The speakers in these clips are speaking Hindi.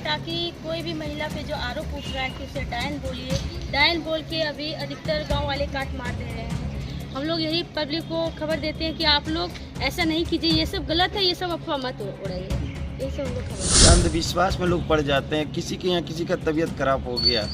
ताकि कोई भी महिला पे जो आरोप उठ रहा है कि उसे डायन बोलिए, डायन बोल के अभी अधिकतर गांव वाले काट मार दे रहे हैं। हम लोग यही पब्लिक को खबर देते हैं कि आप लोग ऐसा नहीं कीजिए, ये सब गलत है, ये सब अफवाह मत उड़ाइए। ये सब हम लोग खबर अंधविश्वास में लोग पड़ जाते हैं। किसी के यहाँ किसी का तबीयत खराब हो गया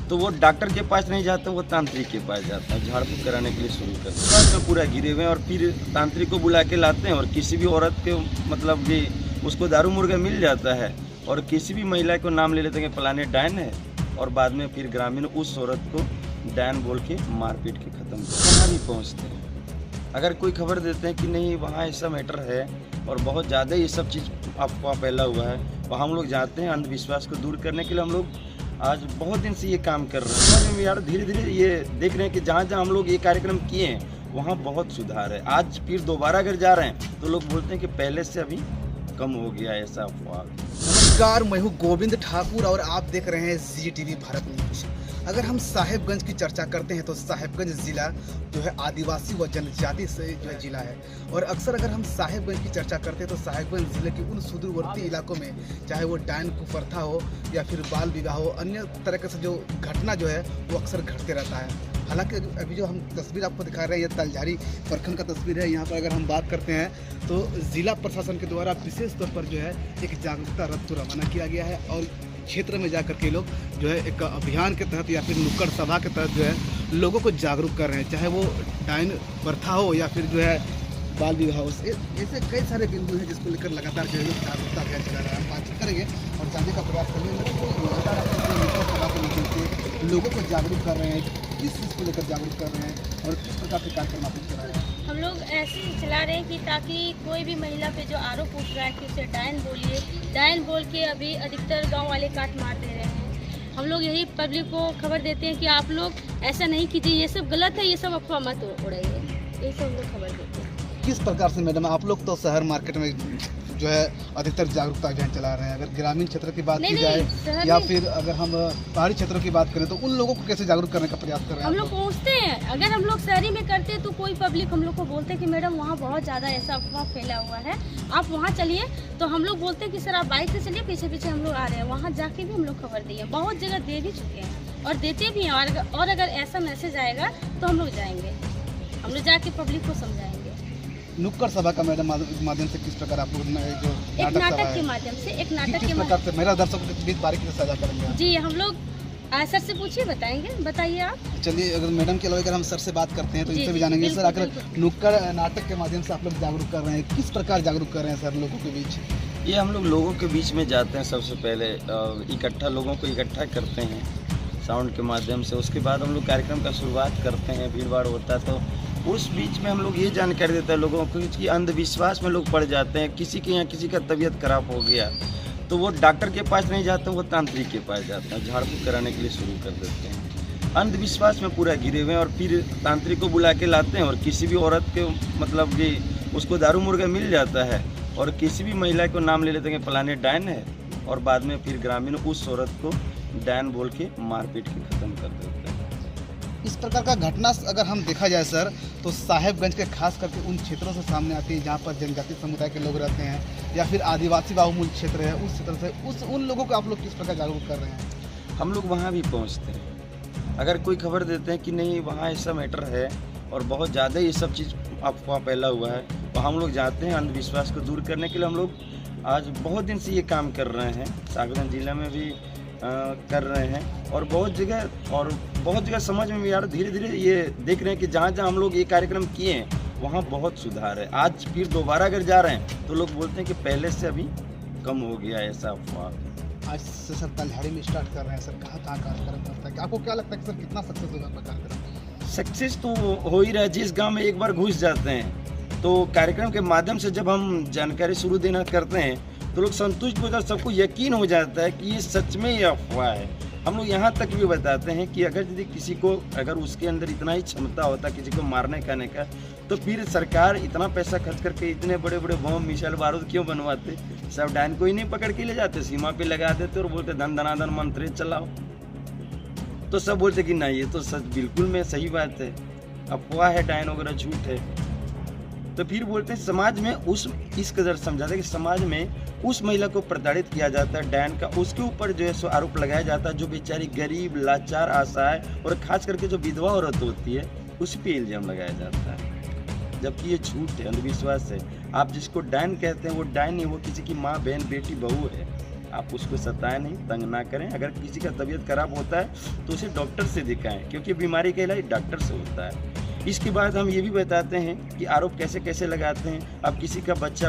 तो वो डॉक्टर के पास नहीं जाते, वो तांत्रिक के पास जाता है, झाड़ फूक कराने के लिए शुरू करते हैं। विश्वास में पूरा गिरे हुए हैं और फिर तांत्रिक को बुला के लाते हैं और किसी भी औरत के मतलब कि उसको दारू मुर्गा मिल जाता है और किसी भी महिला को नाम ले लेते हैं कि फलाने डायन है और बाद में फिर ग्रामीण उस औरत को डायन बोल के मारपीट के ख़त्म वहाँ भी पहुँचते हैं। अगर कोई खबर देते हैं कि नहीं वहाँ ऐसा मैटर है और बहुत ज़्यादा ये सब चीज़ अफवाह फैला हुआ है, वहाँ हम लोग जाते हैं। अंधविश्वास को दूर करने के लिए हम लोग आज बहुत दिन से ये काम कर रहे हैं। समझ में यार धीरे धीरे ये देख रहे हैं कि जहाँ जहाँ हम लोग ये कार्यक्रम किए हैं वहाँ बहुत सुधार है। आज फिर दोबारा अगर जा रहे हैं तो लोग बोलते हैं कि पहले से अभी कम हो गया ऐसा अफवाह। नमस्कार, मैं हूँ गोविंद ठाकुर और आप देख रहे हैं ZTV भारत न्यूज। अगर हम साहेबगंज की चर्चा करते हैं तो साहेबगंज ज़िला जो है आदिवासी व जनजाति से जो है ज़िला है। और अक्सर अगर हम साहेबगंज की चर्चा करते हैं तो साहेबगंज ज़िले के उन सुदूरवर्ती इलाकों में चाहे वो डायन कुप्रथा हो या फिर बाल विवाह हो, अन्य तरह से जो घटना जो है वो अक्सर घटते रहता है। हालांकि अभी जो हम तस्वीर आपको दिखा रहे हैं ये तलझारी प्रखंड का तस्वीर है। यहाँ पर अगर हम बात करते हैं तो ज़िला प्रशासन के द्वारा विशेष तौर पर जो है एक जागरूकता रथ को रवाना किया गया है और क्षेत्र में जाकर के लोग जो है एक अभियान के तहत या फिर नुक्कड़ सभा के तहत जो है लोगों को जागरूक कर रहे हैं, चाहे वो डायन प्रथा हो या फिर जो है बाल विवाह हो। ऐसे कई सारे बिंदु हैं जिसको लेकर लगातार जो है जागरूकता अभियान चला रहा है। हम बातचीत करेंगे और जानने का प्रयास करेंगे तो लगातार नुक्कड़ सभा के माध्यम से लोगों को जागरूक कर रहे हैं, किस चीज़ को लेकर जागरूक कर रहे हैं और किस प्रकार के कार्यक्रम आप चला रहे हैं। हम लोग ऐसे ही चला रहे हैं कि ताकि कोई भी महिला पे जो आरोप उठ रहा है कि उसे डायन बोलिए, डायन बोल के अभी अधिकतर गांव वाले काट मार दे रहे हैं। हम लोग यही पब्लिक को खबर देते हैं कि आप लोग ऐसा नहीं कीजिए, ये सब गलत है, ये सब अफवाह मत उड़ाइए। ये सब हम लोग खबर देते हैं। किस प्रकार से मैडम आप लोग तो शहर मार्केट में जो है अधिकतर जागरूकता अभियान चला रहे हैं, अगर ग्रामीण क्षेत्र की बात की जाए या फिर अगर हम पहाड़ी क्षेत्रों की बात करें तो उन लोगों को कैसे जागरूक करने का प्रयास कर रहे हैं? हम लोग पहुँचते हैं। अगर हम लोग शहरी में करते हैं तो कोई पब्लिक हम लोग को बोलते हैं कि मैडम वहाँ बहुत ज़्यादा ऐसा अफवाह फैला हुआ है, आप वहाँ चलिए। तो हम लोग बोलते हैं कि सर आप बाइक से चलिए, पीछे पीछे हम लोग आ रहे हैं। वहाँ जाके भी हम लोग खबर दिए, बहुत जगह दे भी चुके हैं और देते भी हैं। और अगर ऐसा मैसेज आएगा तो हम लोग जाएंगे, हम लोग जाके पब्लिक को समझाएंगे। नुक्कड़ सभा का मैडम माध्यम से किस प्रकार आप लोग जो एक नाटक के माध्यम से, एक नाटक के प्रकार से मेरा दर्शकों के बीच बारीकी से साझा करेंगे जी। हम लोग सर से पूछिए, बताएंगे, बताइए आप। चलिए, अगर मैडम के अलावा अगर हम सर से बात करते हैं तो इनसे भी जानेंगे। सर, अगर नुक्कड़ नाटक के माध्यम से आप लोग जागरूक कर रहे हैं, किस प्रकार जागरूक कर रहे हैं सर लोगों के बीच? ये हम लोग लोगों के बीच में जाते हैं। सबसे पहले इकट्ठा लोगों को इकट्ठा करते हैं साउंड के माध्यम से। उसके बाद हम लोग कार्यक्रम का शुरुआत करते हैं। भीड़ भाड़ होता है तो उस बीच में हम लोग ये जानकारी देते हैं लोगों को कि अंधविश्वास में लोग पड़ जाते हैं। किसी के यहाँ किसी का तबीयत खराब हो गया तो वो डॉक्टर के पास नहीं जाते, वो तांत्रिक के पास जाते हैं, झाड़ फूक कराने के लिए शुरू कर देते हैं। अंधविश्वास में पूरा गिरे हुए हैं और फिर तांत्रिक को बुला के लाते हैं और किसी भी औरत के मतलब कि उसको दारू मुर्गा मिल जाता है और किसी भी महिला को नाम ले लेते हैं कि फलाने डायन है और बाद में फिर ग्रामीण उस औरत को डायन बोल के मारपीट के ख़त्म कर देते हैं। इस प्रकार का घटना अगर हम देखा जाए सर तो साहेबगंज के खास करके उन क्षेत्रों से सामने आती है जहाँ पर जनजाति समुदाय के लोग रहते हैं या फिर आदिवासी बाहुल्य क्षेत्र है, उस क्षेत्र से उन लोगों को आप लोग किस प्रकार जागरूक कर रहे हैं? हम लोग वहाँ भी पहुँचते हैं। अगर कोई खबर देते हैं कि नहीं वहाँ ऐसा मैटर है और बहुत ज़्यादा ये सब चीज़ अफवाह फैला हुआ है, वहाँ हम लोग जाते हैं। अंधविश्वास को दूर करने के लिए हम लोग आज बहुत दिन से ये काम कर रहे हैं। साहेबगंज जिला में भी कर रहे हैं और बहुत जगह समझ में भी यार धीरे धीरे ये देख रहे हैं कि जहाँ जहाँ हम लोग ये कार्यक्रम किए हैं वहाँ बहुत सुधार है। आज फिर दोबारा अगर जा रहे हैं तो लोग बोलते हैं कि पहले से अभी कम हो गया ऐसा अफवाह। आज से सर तलझारी में स्टार्ट कर रहे हैं सर, कहाँ कार्यक्रम करता है? आपको क्या लगता है कि सर कितना सक्सेस होगा आपका कार्यक्रम? सक्सेस तो हो ही रहा है। जिस गाँव में एक बार घुस जाते हैं तो कार्यक्रम के माध्यम से जब हम जानकारी शुरू देना करते हैं तो लोग संतुष्ट होकर सबको यकीन हो जाता है कि ये सच में ये अफवाह है। हम लोग यहाँ तक भी बताते हैं कि अगर यदि किसी को अगर उसके अंदर इतना ही क्षमता होता किसी को मारने खाने का तो फिर सरकार इतना पैसा खर्च करके इतने बड़े बड़े बम मिसाइल बारूद क्यों बनवाते? सब डायन को ही नहीं पकड़ के ले जाते, सीमा पे लगा देते और बोलते धन धनाधन मंत्र चलाओ। तो सब बोलते कि नहीं ये तो सच बिल्कुल में सही बात है, अफवाह है, डायन वगैरह झूठ है। तो फिर बोलते हैं समाज में इस कदर समझाते हैं कि समाज में उस महिला को प्रताड़ित किया जाता है, डायन का उसके ऊपर जो है सो आरोप लगाया जाता है, जो बेचारी गरीब लाचार असहाय और खास करके जो विधवा औरत होती है उस पर इल्जाम लगाया जाता है, जबकि ये झूठ है, अंधविश्वास है। आप जिसको डायन कहते हैं वो डायन नहीं, वो किसी की माँ बहन बेटी बहू है। आप उसको सताएं नहीं, तंग ना करें। अगर किसी का तबीयत खराब होता है तो उसे डॉक्टर से दिखाएं, क्योंकि बीमारी का इलाज डॉक्टर से होता है। इसके बाद हम ये भी बताते हैं कि आरोप कैसे कैसे लगाते हैं। अब किसी का बच्चा,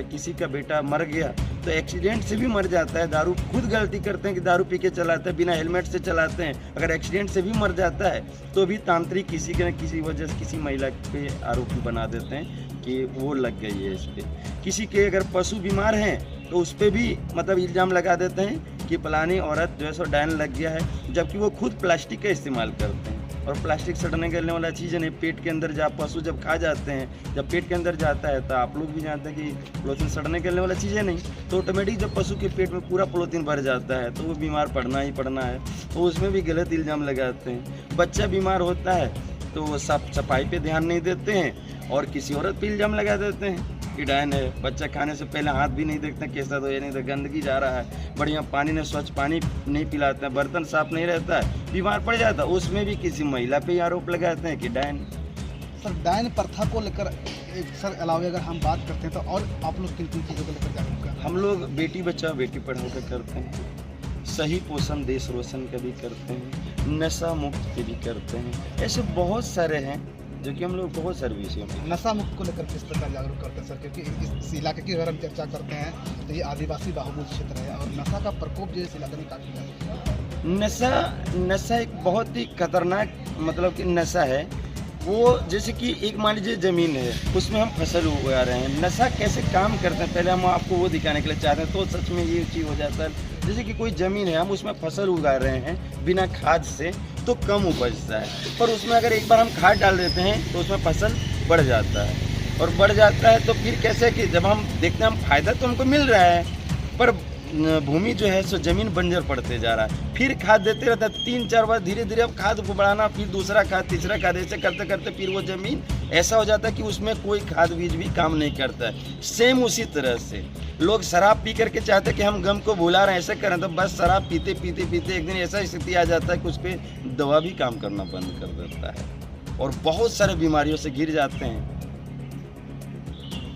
किसी का बेटा मर गया तो एक्सीडेंट से भी मर जाता है। दारू खुद गलती करते हैं कि दारू पी के चलाते हैं, बिना हेलमेट से चलाते हैं, अगर एक्सीडेंट से भी मर जाता है तो भी तांत्रिक किसी के न किसी वजह से किसी महिला पे आरोपी बना देते हैं कि वो लग गई है इस पर। किसी के अगर पशु बीमार हैं तो उस पर भी मतलब इल्ज़ाम लगा देते हैं कि फलानी औरत जो है सो डायन लग गया है, जबकि वो खुद प्लास्टिक का इस्तेमाल करते हैं। और प्लास्टिक सड़ने गलने वाला चीज़ नहीं, पेट के अंदर जब पशु जब खा जाते हैं, जब पेट के अंदर जाता है तो आप लोग भी जानते हैं कि पोलोथीन सड़ने गलने वाला चीज़ें नहीं, तो ऑटोमेटिक जब पशु के पेट में पूरा पोलोथीन भर जाता है तो वो बीमार पड़ना ही पड़ना है। तो उसमें भी गलत इल्ज़ाम लगाते हैं। बच्चा बीमार होता है तो वो सफाई पे ध्यान नहीं देते हैं और किसी औरत पे इल्ज़ाम लगा देते हैं कि डायन है। बच्चा खाने से पहले हाथ भी नहीं देखते कैसा तो ये नहीं तो गंदगी जा रहा है, बढ़िया पानी ने स्वच्छ पानी नहीं पिलाते हैं, बर्तन साफ नहीं रहता है, बीमार पड़ जाता है। उसमें भी किसी महिला पे आरोप लगाते हैं कि डायन। सर डायन प्रथा को लेकर सर अलावा अगर हम बात करते हैं तो और आप लोग किन किन चीज़ों को लेकर जागरूक कर रहे हैं? हम लोग बेटी बचाओ बेटी पढ़ाओ का करते हैं, सही पोषण देश रोशन का भी करते हैं, नशा मुक्त के भी करते हैं। ऐसे बहुत सारे हैं जो कि हम लोग बहुत सारे विषयों में। नशा मुक्त को लेकर किस प्रकार जागरूक करते हैं सर? क्योंकि इस इलाके की अगर हम चर्चा करते हैं तो ये आदिवासी बाहुल्य क्षेत्र है और नशा का प्रकोप जो इस इलाके में काफी है। नशा एक बहुत ही खतरनाक मतलब कि नशा है। वो जैसे कि एक मान लीजिए ज़मीन है, उसमें हम फसल उगा रहे हैं। नशा कैसे काम करते हैं पहले हम आपको वो दिखाने के लिए चाहते हैं, तो सच में ये चीज़ हो जाता है। जैसे कि कोई ज़मीन है, हम उसमें फसल उगा रहे हैं बिना खाद से, तो कम उपजता है, पर उसमें अगर एक बार हम खाद डाल देते हैं तो उसमें फसल बढ़ जाता है। और बढ़ जाता है तो फिर कैसे कि जब हम देखते हैं हम फायदा तो हमको मिल रहा है, पर भूमि जो है सो जमीन बंजर पड़ते जा रहा है। फिर खाद देते रहता है 3-4 बार, धीरे धीरे अब खाद को बढ़ाना, फिर दूसरा खाद, तीसरा खाद, ऐसे करते करते फिर वो जमीन ऐसा हो जाता है कि उसमें कोई खाद बीज भी काम नहीं करता है। सेम उसी तरह से लोग शराब पी करके चाहते हैं कि हम गम को भुला रहे हैं, ऐसे करें, तो बस शराब पीते पीते पीते एक दिन ऐसा स्थिति आ जाता है कि उस पर दवा भी काम करना बंद कर देता है और बहुत सारे बीमारियों से घिर जाते हैं।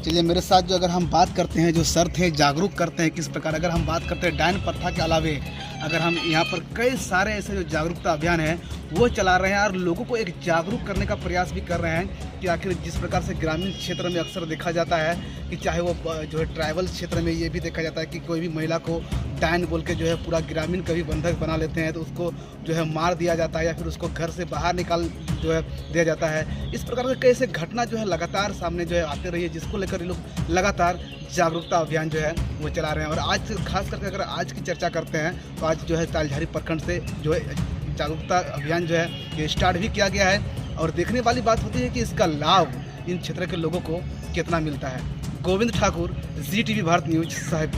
चलिए मेरे साथ जो अगर हम बात करते हैं जो शर्त है जागरूक करते हैं किस प्रकार, अगर हम बात करते हैं डायन प्रथा के अलावे अगर हम यहाँ पर कई सारे ऐसे जो जागरूकता अभियान है वो चला रहे हैं और लोगों को एक जागरूक करने का प्रयास भी कर रहे हैं कि आखिर जिस प्रकार से ग्रामीण क्षेत्र में अक्सर देखा जाता है कि चाहे वो जो है ट्राइबल क्षेत्र में ये भी देखा जाता है कि कोई भी महिला को डायन बोल के जो है पूरा ग्रामीण कभी बंधक बना लेते हैं तो उसको जो है मार दिया जाता है या फिर उसको घर से बाहर निकाल जो है दिया जाता है। इस प्रकार के कैसे घटना जो है लगातार सामने जो है आते रही है, जिसको लेकर ये लोग लगातार जागरूकता अभियान जो है वो चला रहे हैं। और आज खास करके अगर आज की चर्चा करते हैं तो आज जो है तालझारी प्रखंड से जो है जागरूकता अभियान जो है ये स्टार्ट भी किया गया है और देखने वाली बात होती है कि इसका लाभ इन क्षेत्र के लोगों को कितना मिलता है। Govind Thakur, ZTV Bharat news, Sahib.